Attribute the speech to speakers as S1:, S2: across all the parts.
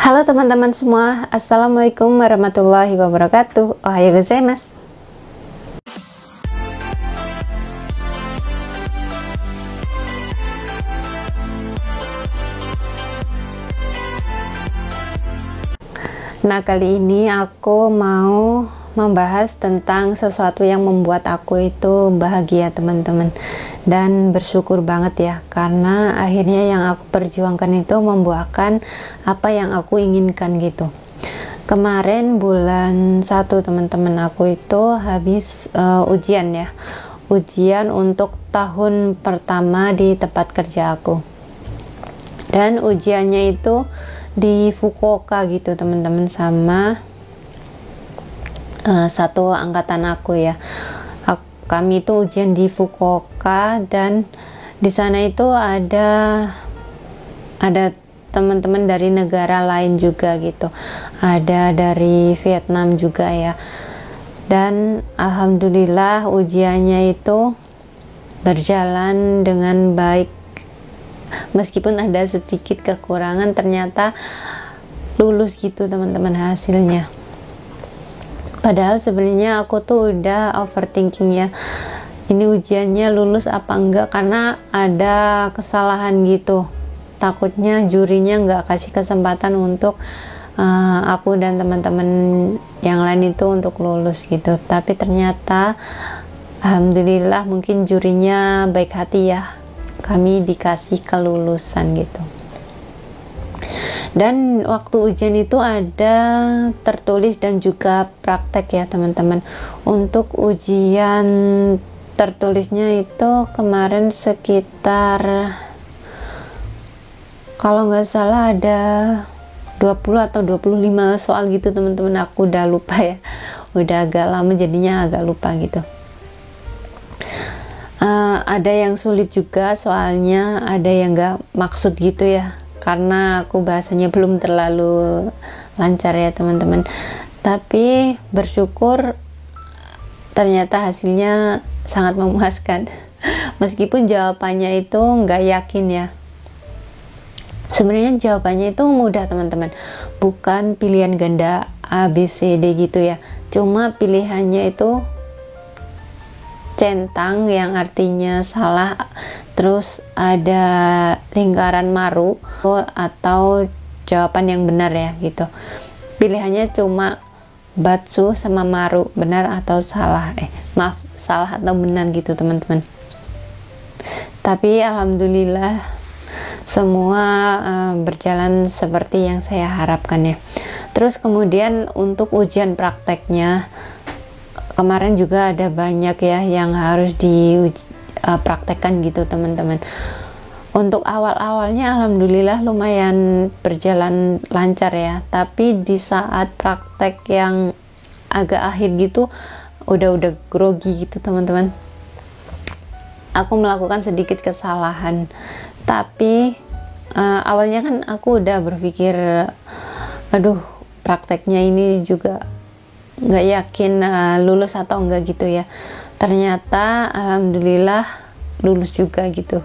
S1: Halo teman-teman semua, Assalamualaikum warahmatullahi wabarakatuh. Ohayou gozaimasu. Nah, kali ini aku mau membahas tentang sesuatu yang membuat aku itu bahagia, teman-teman, dan bersyukur banget ya, karena akhirnya yang aku perjuangkan itu membuahkan apa yang aku inginkan gitu. Kemarin bulan 1, teman-teman, aku itu habis ujian ya, ujian untuk tahun pertama di tempat kerja aku, dan ujiannya itu di Fukuoka gitu, teman-teman, sama satu angkatan aku ya. Kami itu ujian di Fukuoka, dan di sana itu ada teman-teman dari negara lain juga gitu, ada dari Vietnam juga ya. Dan alhamdulillah ujiannya itu berjalan dengan baik, meskipun ada sedikit kekurangan, ternyata lulus gitu, teman-teman, hasilnya. Padahal sebenarnya aku tuh udah overthinking ya, ini ujiannya lulus apa enggak, karena ada kesalahan gitu. Takutnya jurinya nggak kasih kesempatan untuk aku dan teman-teman yang lain itu untuk lulus gitu. Tapi ternyata alhamdulillah, mungkin jurinya baik hati ya, kami dikasih kelulusan gitu. Dan waktu ujian itu ada tertulis dan juga praktek ya, teman-teman. Untuk ujian tertulisnya itu kemarin sekitar, kalau nggak salah ada 20 atau 25 soal gitu, teman-teman. Aku udah lupa ya, udah agak lama jadinya agak lupa gitu. Ada yang sulit juga soalnya, ada yang nggak maksud gitu ya, karena aku bahasanya belum terlalu lancar ya, teman-teman. Tapi bersyukur ternyata hasilnya sangat memuaskan. Meskipun jawabannya itu nggak yakin ya. Sebenarnya jawabannya itu mudah, teman-teman, bukan pilihan ganda A, B, C, D gitu ya. Cuma pilihannya itu centang, yang artinya salah, terus ada lingkaran maru atau jawaban yang benar ya gitu. Pilihannya cuma batsu sama maru, benar atau salah, salah atau benar gitu, teman-teman. Tapi alhamdulillah semua berjalan seperti yang saya harapkan ya. Terus kemudian untuk ujian prakteknya kemarin juga ada banyak ya yang harus dipraktekkan gitu, teman-teman. Untuk awal-awalnya alhamdulillah lumayan berjalan lancar ya, tapi di saat praktek yang agak akhir gitu udah grogi gitu, teman-teman. Aku melakukan sedikit kesalahan, tapi awalnya kan aku udah berpikir, aduh, prakteknya ini juga nggak yakin lulus atau enggak gitu ya. Ternyata alhamdulillah lulus juga gitu.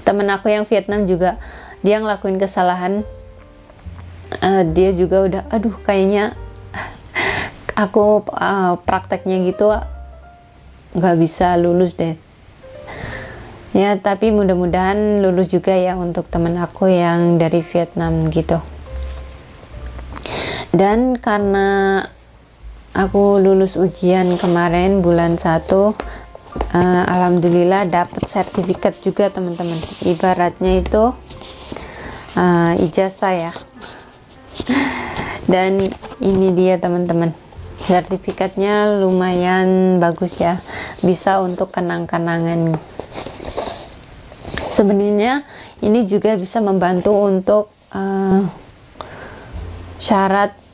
S1: Temen aku yang Vietnam juga, dia ngelakuin kesalahan, dia juga udah, aduh, kayaknya aku prakteknya gitu nggak bisa lulus deh ya. Tapi mudah-mudahan lulus juga ya untuk temen aku yang dari Vietnam gitu. Dan karena aku lulus ujian kemarin bulan 1, alhamdulillah dapat sertifikat juga, teman-teman. Ibaratnya itu ijazah ya. Dan ini dia, teman-teman, sertifikatnya lumayan bagus ya, bisa untuk kenang-kenangan. Sebenarnya ini juga bisa membantu untuk syarat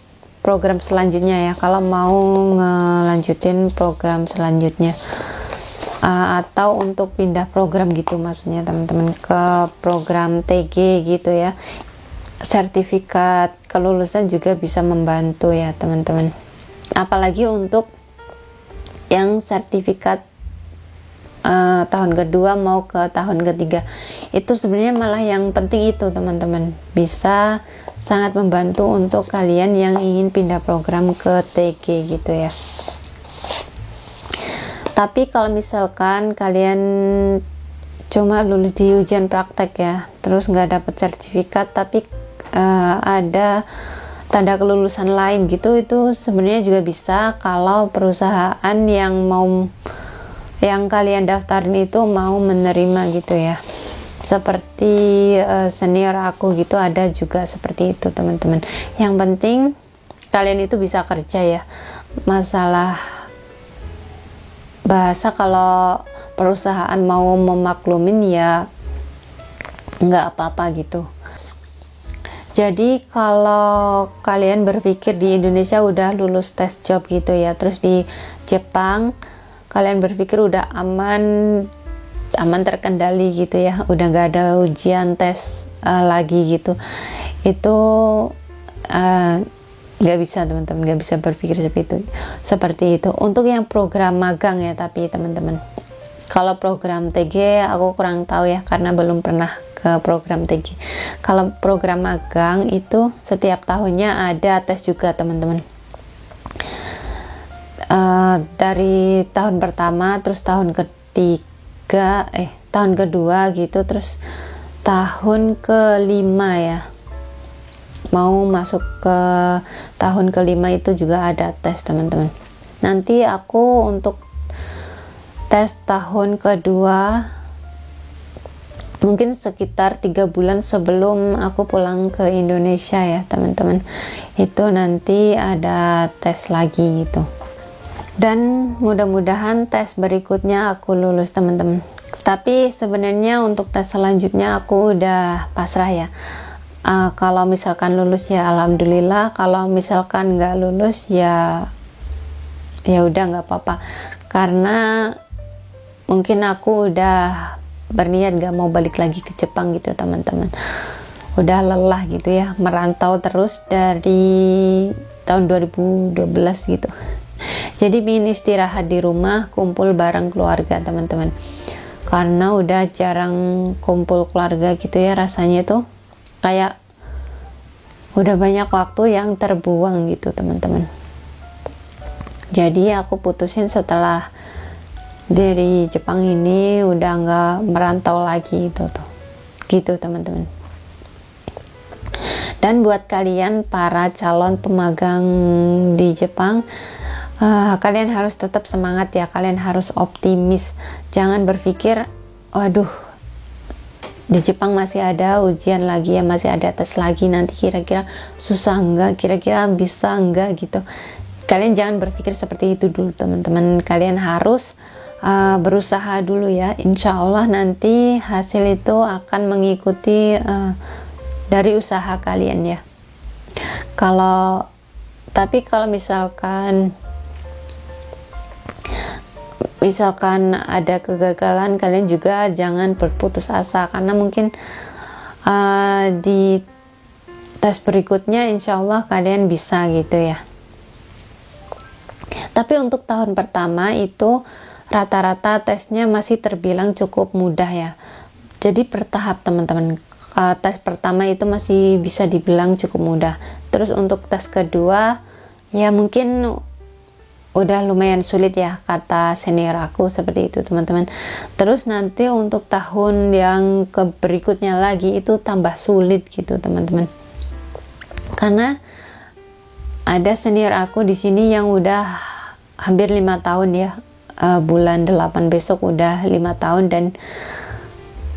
S1: program selanjutnya ya, kalau mau ngelanjutin program selanjutnya, atau untuk pindah program gitu, maksudnya, teman-teman, ke program TG gitu ya. Sertifikat kelulusan juga bisa membantu ya, teman-teman, apalagi untuk yang sertifikat tahun kedua mau ke tahun ketiga, itu sebenarnya malah yang penting itu, teman-teman, bisa sangat membantu untuk kalian yang ingin pindah program ke TG gitu ya. Tapi kalau misalkan kalian cuma lulus di ujian praktek ya, terus nggak dapat sertifikat tapi ada tanda kelulusan lain gitu, itu sebenarnya juga bisa kalau perusahaan yang kalian daftarin itu mau menerima gitu ya. Seperti senior aku gitu, ada juga seperti itu teman-teman. Yang penting kalian itu bisa kerja ya. Masalah bahasa kalau perusahaan mau memaklumin ya nggak apa-apa gitu. Jadi kalau kalian berpikir di Indonesia udah lulus tes job gitu ya, terus di Jepang kalian berpikir udah aman terkendali gitu ya, udah nggak ada ujian tes lagi gitu, itu nggak bisa teman-teman, nggak bisa berpikir seperti itu untuk yang program magang ya. Tapi teman-teman, kalau program TG aku kurang tahu ya, karena belum pernah ke program TG. Kalau program magang itu setiap tahunnya ada tes juga teman-teman, dari tahun pertama, terus tahun ketiga, tahun kedua gitu, terus tahun kelima ya, mau masuk ke tahun kelima itu juga ada tes teman-teman. Nanti aku untuk tes tahun kedua mungkin sekitar 3 bulan sebelum aku pulang ke Indonesia ya teman-teman, itu nanti ada tes lagi gitu. Dan mudah-mudahan tes berikutnya aku lulus teman-teman. Tapi sebenarnya untuk tes selanjutnya aku udah pasrah ya. Kalau misalkan lulus ya alhamdulillah, kalau misalkan nggak lulus ya udah nggak apa-apa, karena mungkin aku udah berniat gak mau balik lagi ke Jepang gitu teman-teman. Udah lelah gitu ya, merantau terus dari tahun 2012 gitu. Jadi ingin istirahat di rumah, kumpul bareng keluarga teman-teman, karena udah jarang kumpul keluarga gitu ya, rasanya tuh kayak udah banyak waktu yang terbuang gitu teman-teman. Jadi aku putusin setelah dari Jepang ini udah nggak merantau lagi gitu teman-teman. Dan buat kalian para calon pemagang di Jepang, kalian harus tetap semangat ya, kalian harus optimis, jangan berpikir waduh di Jepang masih ada ujian lagi ya, masih ada tes lagi, nanti kira-kira susah enggak, kira-kira bisa enggak gitu. Kalian jangan berpikir seperti itu dulu teman-teman, kalian harus berusaha dulu ya. Insya Allah nanti hasil itu akan mengikuti dari usaha kalian ya. Tapi kalau misalkan ada kegagalan, kalian juga jangan berputus asa, karena mungkin di tes berikutnya insya Allah kalian bisa gitu ya. Tapi untuk tahun pertama itu rata-rata tesnya masih terbilang cukup mudah ya. Jadi bertahap teman-teman. Tes pertama itu masih bisa dibilang cukup mudah. Terus untuk tes kedua ya mungkin udah lumayan sulit ya, kata senior aku seperti itu teman-teman. Terus nanti untuk tahun yang berikutnya lagi itu tambah sulit gitu teman-teman. Karena ada senior aku di sini yang udah hampir 5 tahun ya. Bulan 8 besok udah 5 tahun, dan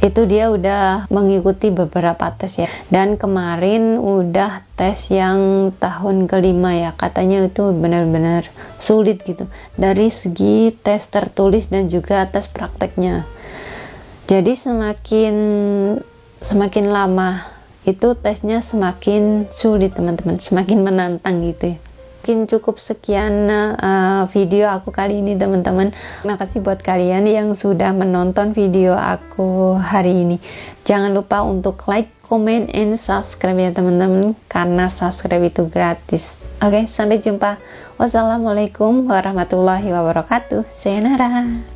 S1: itu dia udah mengikuti beberapa tes ya. Dan kemarin udah tes yang tahun kelima ya, katanya itu benar-benar sulit gitu dari segi tes tertulis dan juga tes prakteknya. Jadi semakin lama itu tesnya semakin sulit teman-teman, semakin menantang gitu ya. Mungkin cukup sekian video aku kali ini teman-teman. Terima kasih buat kalian yang sudah menonton video aku hari ini. Jangan lupa untuk like, comment, and subscribe ya teman-teman, karena subscribe itu gratis. Oke, sampai jumpa. Wassalamualaikum warahmatullahi wabarakatuh. Sayonara.